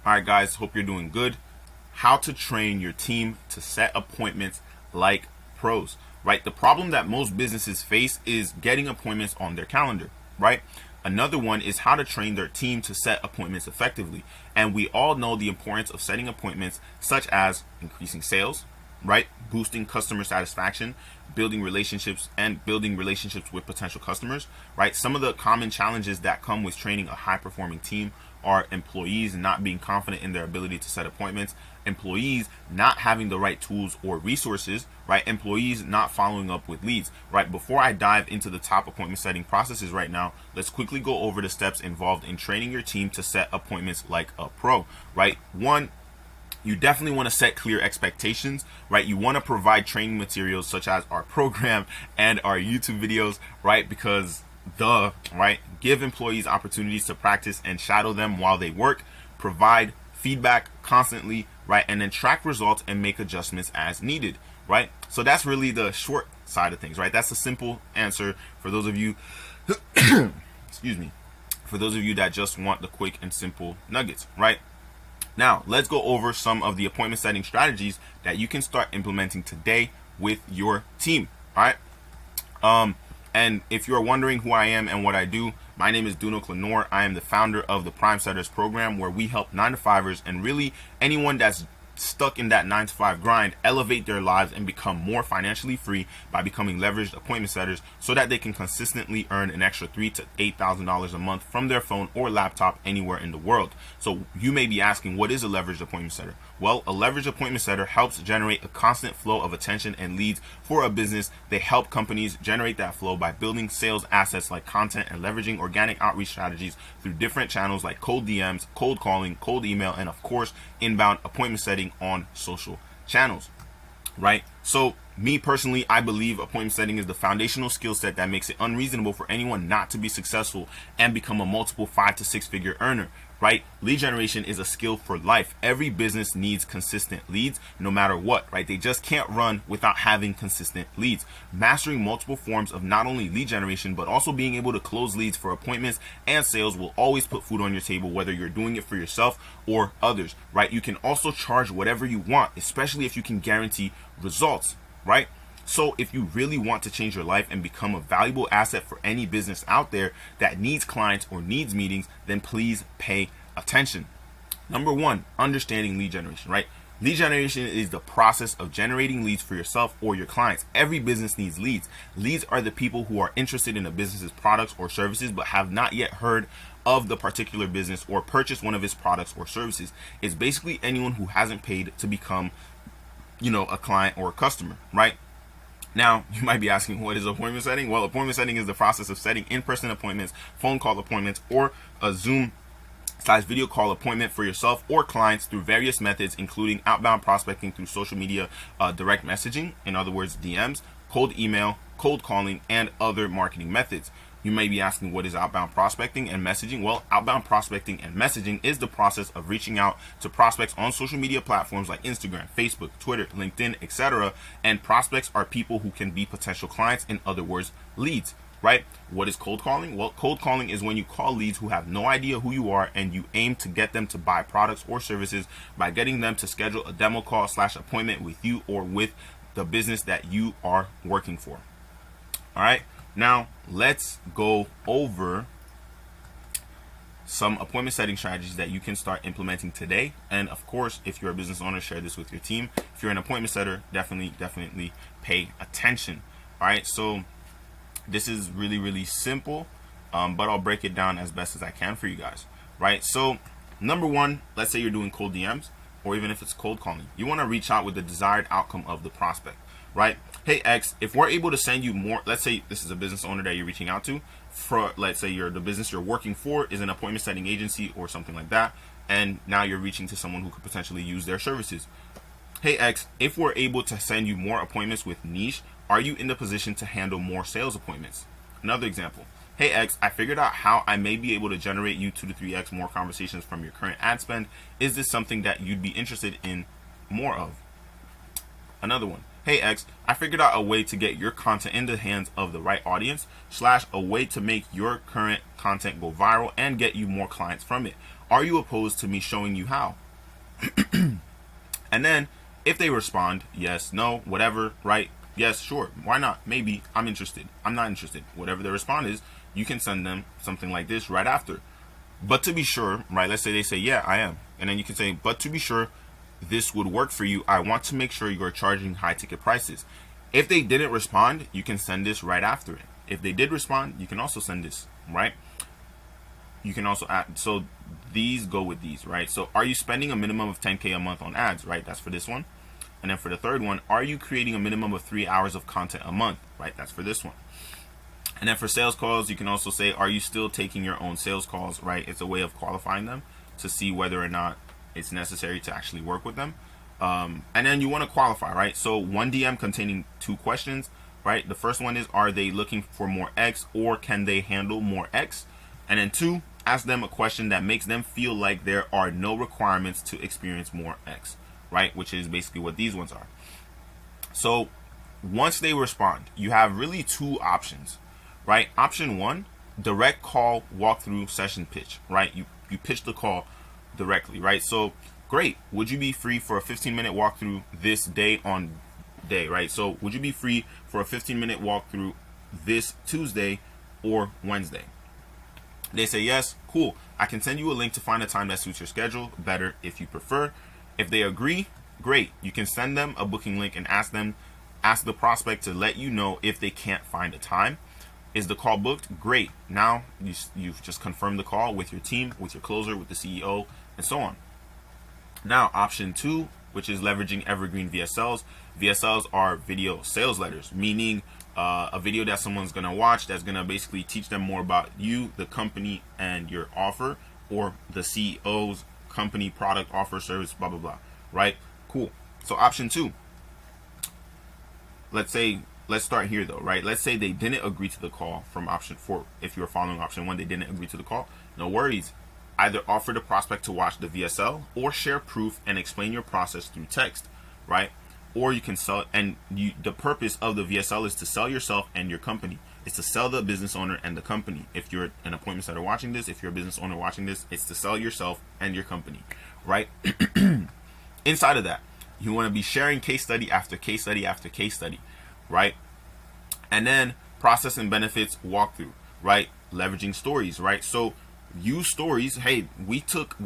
All right, guys, hope you're doing good. How to train your team to set appointments like pros, right? The problem that most businesses face is getting appointments on their calendar, right? Another one is how to train their team to set appointments effectively. And we all know the importance of setting appointments, such as increasing sales, right? Boosting customer satisfaction, building relationships with potential customers, right? Some of the common challenges that come with training a high performing team are employees not being confident in their ability to set appointments, employees not having the right tools or resources, right? Employees not following up with leads, right? Before I dive into the top appointment setting processes right now, let's quickly go over the steps involved in training your team to set appointments like a pro, right? One, you definitely want to set clear expectations, right? You want to provide training materials such as our program and our YouTube videos, right? Because right? Give employees opportunities to practice and shadow them while they work, provide feedback constantly, right? And then track results and make adjustments as needed, right? So that's really the short side of things, right? That's a simple answer for those of you, excuse me, for those of you that just want the quick and simple nuggets, right? Now, let's go over some of the appointment setting strategies that you can start implementing today with your team, all right? And if you're wondering who I am and what I do, my name is Duno Clenor. I am the founder of the Prime Setters program, where we help 9-to-5ers and really anyone that's stuck in that 9-to-5 grind elevate their lives and become more financially free by becoming leveraged appointment setters, so that they can consistently earn an extra $3,000 to $8,000 a month from their phone or laptop anywhere in the world. So you may be asking, what is a leveraged appointment setter? Well, a leveraged appointment setter helps generate a constant flow of attention and leads for a business. They help companies generate that flow by building sales assets like content and leveraging organic outreach strategies through different channels like cold DMs, cold calling, cold email, and of course, inbound appointment setting on social channels, right? So me personally, I believe appointment setting is the foundational skill set that makes it unreasonable for anyone not to be successful and become a multiple 5 to 6 figure earner, right? Lead generation is a skill for life. Every business needs consistent leads no matter what, right? They just can't run without having consistent leads. Mastering multiple forms of not only lead generation, but also being able to close leads for appointments and sales will always put food on your table, whether you're doing it for yourself or others, right? You can also charge whatever you want, especially if you can guarantee results, right? So if you really want to change your life and become a valuable asset for any business out there that needs clients or needs meetings, then please pay attention. Number one, understanding lead generation, right? Lead generation is the process of generating leads for yourself or your clients. Every business needs leads. Leads are the people who are interested in a business's products or services but have not yet heard of the particular business or purchased one of its products or services. It's basically anyone who hasn't paid to become, a client or a customer, right? Now, you might be asking, what is appointment setting? Well, appointment setting is the process of setting in-person appointments, phone call appointments, or a Zoom/video call appointment for yourself or clients through various methods, including outbound prospecting through social media, direct messaging, in other words, DMs, cold email, cold calling, and other marketing methods. You may be asking, what is outbound prospecting and messaging? Well, outbound prospecting and messaging is the process of reaching out to prospects on social media platforms like Instagram, Facebook, Twitter, LinkedIn, etc. And prospects are people who can be potential clients, in other words, leads, right? What is cold calling? Well, cold calling is when you call leads who have no idea who you are and you aim to get them to buy products or services by getting them to schedule a demo call/appointment with you or with the business that you are working for. All right. Now, let's go over some appointment setting strategies that you can start implementing today. And of course, if you're a business owner, share this with your team. If you're an appointment setter, definitely pay attention. All right, so this is really, really simple, but I'll break it down as best as I can for you guys, right? So number one, let's say you're doing cold DMs, or even if it's cold calling, you want to reach out with the desired outcome of the prospect, right? Hey X, if we're able to send you more, let's say this is a business owner that you're reaching out to, for let's say the business you're working for is an appointment setting agency or something like that, and now you're reaching to someone who could potentially use their services. Hey X, if we're able to send you more appointments with niche, are you in the position to handle more sales appointments? Another example. Hey X, I figured out how I may be able to generate you 2 to 3x more conversations from your current ad spend. Is this something that you'd be interested in more of? Another one. Hey X, I figured out a way to get your content in the hands of the right audience / a way to make your current content go viral and get you more clients from it. Are you opposed to me showing you how? And then if they respond, yes, no, whatever, right? Yes, sure. Why not? Maybe. I'm interested. I'm not interested. Whatever the response is, you can send them something like this right after. But to be sure, right? Let's say they say, yeah, I am. And then you can say, but to be sure, this would work for you. I want to make sure you are charging high ticket prices. If they didn't respond, you can send this right after it. If they did respond, you can also send this, right? You can also add, so these go with these, right? So are you spending a minimum of 10K a month on ads, right? That's for this one. And then for the third one, are you creating a minimum of 3 hours of content a month, right? That's for this one. And then for sales calls, you can also say, are you still taking your own sales calls, right? It's a way of qualifying them to see whether or not it's necessary to actually work with them. And then you want to qualify, right? So one DM containing 2 questions, right? The first one is, are they looking for more X, or can they handle more X? And then 2, ask them a question that makes them feel like there are no requirements to experience more X, right? Which is basically what these ones are. So once they respond, you have really 2 options, right? Option 1, direct call walkthrough session pitch, right? You pitch the call directly, right? So great, would you be free for a 15-minute walkthrough this day on day, right? So would you be free for a 15-minute walkthrough this Tuesday or Wednesday? They say yes, cool. I can send you a link to find a time that suits your schedule better if you prefer. If they agree, great. You can send them a booking link and ask the prospect to let you know if they can't find a time. Is the call booked? Great. Now you've just confirmed the call with your team, with your closer, with the CEO, and so on. Now, option 2, which is leveraging evergreen VSLs. VSLs are video sales letters, meaning a video that someone's going to watch that's going to basically teach them more about you, the company, and your offer, or the CEO's company, product, offer, service, blah, blah, blah, right? Cool. So option 2, let's start here though, right? Let's say they didn't agree to the call from option 4. If you're following option 1, they didn't agree to the call. No worries. Either offer the prospect to watch the VSL or share proof and explain your process through text, right? Or you can sell, and the purpose of the VSL is to sell yourself and your company. It's to sell the business owner and the company. If you're an appointment setter watching this, if you're a business owner watching this, it's to sell yourself and your company, right? Inside of that, you want to be sharing case study after case study after case study, right? And then process and benefits walkthrough, right? Leveraging stories, right? So use stories. Hey, we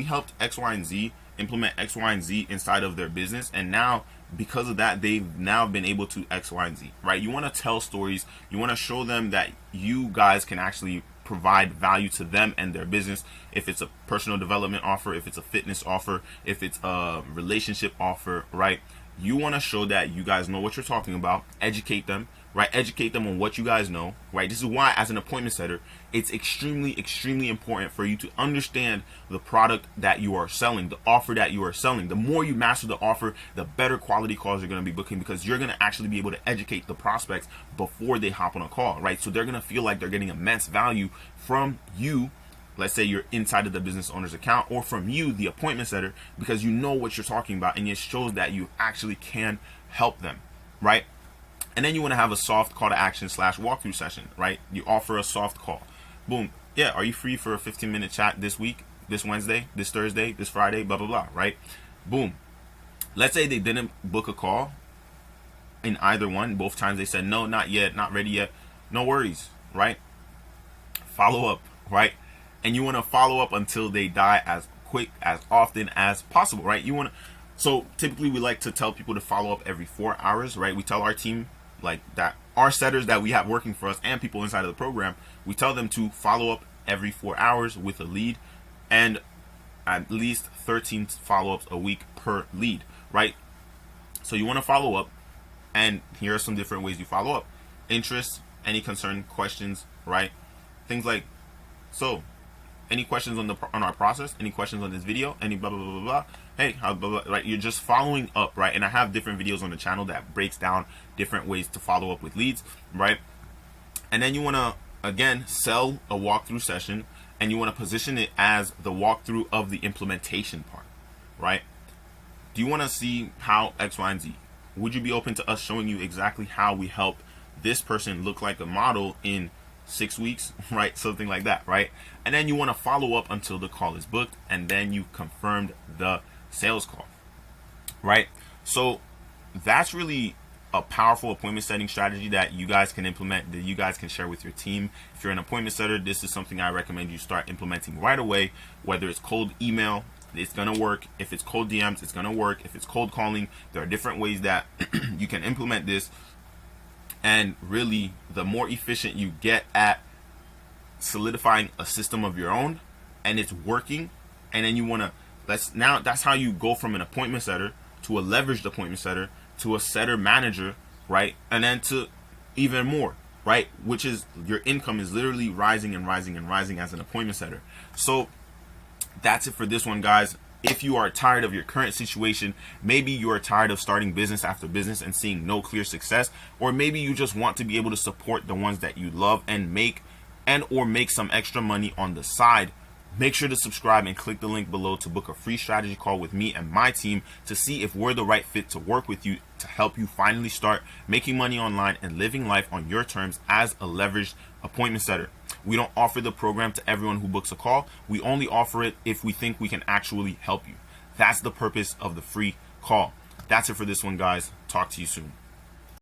helped X, Y, and Z implement X, Y, and Z inside of their business, and now because of that, they've now been able to X, Y, and Z, right? You want to tell stories. You want to show them that you guys can actually provide value to them and their business. If it's a personal development offer, if it's a fitness offer, if it's a relationship offer, right? You want to show that you guys know what you're talking about. Educate them, right? Educate them on what you guys know, right? This is why, as an appointment setter, it's extremely, extremely important for you to understand the product that you are selling, the offer that you are selling. The more you master the offer, the better quality calls you're going to be booking, because you're going to actually be able to educate the prospects before they hop on a call, right? So they're going to feel like they're getting immense value from you. Let's say you're inside of the business owner's account, or from you, the appointment setter, because you know what you're talking about, and it shows that you actually can help them, right? And then you want to have a soft call to action / walkthrough session, right? You offer a soft call. Boom. Yeah, are you free for a 15-minute chat this week, this Wednesday, this Thursday, this Friday, blah, blah, blah, right? Boom. Let's say they didn't book a call in either one. Both times they said, no, not yet, not ready yet. No worries, right? Follow up, right? And you want to follow up until they die as quick, as often as possible, right? You want to, so typically we like to tell people to follow up every 4 hours, right? We tell our team, like, that our setters that we have working for us and people inside of the program, we tell them to follow up every 4 hours with a lead, and at least 13 follow-ups a week per lead, right? So you want to follow up, and here are some different ways you follow up. Interest, any concern, questions, right? Things like, so any questions on our process, any questions on this video, any blah blah blah blah blah. Hey, how blah, blah, right? You're just following up, right? And I have different videos on the channel that breaks down different ways to follow up with leads, right? And then you want to, again, sell a walkthrough session, and you want to position it as the walkthrough of the implementation part, right? Do you want to see how X, Y, and Z? Would you be open to us showing you exactly how we help this person look like a model in 6 weeks, right? Something like that, right? And then you want to follow up until the call is booked, and then you confirmed the sales call, right? So that's really a powerful appointment setting strategy that you guys can implement, that you guys can share with your team. If you're an appointment setter, this is something I recommend you start implementing right away. Whether it's cold email, it's gonna work. If it's cold DMs, it's gonna work. If it's cold calling, there are different ways that you can implement this. And really, the more efficient you get at solidifying a system of your own and it's working, and then you want to, that's how you go from an appointment setter to a leveraged appointment setter to a setter manager, right? And then to even more, right? Which is your income is literally rising and rising and rising as an appointment setter. So that's it for this one, guys. If you are tired of your current situation, maybe you are tired of starting business after business and seeing no clear success, or maybe you just want to be able to support the ones that you love and make some extra money on the side, make sure to subscribe and click the link below to book a free strategy call with me and my team to see if we're the right fit to work with you to help you finally start making money online and living life on your terms as a leveraged appointment setter. We don't offer the program to everyone who books a call. We only offer it if we think we can actually help you. That's the purpose of the free call. That's it for this one, guys. Talk to you soon.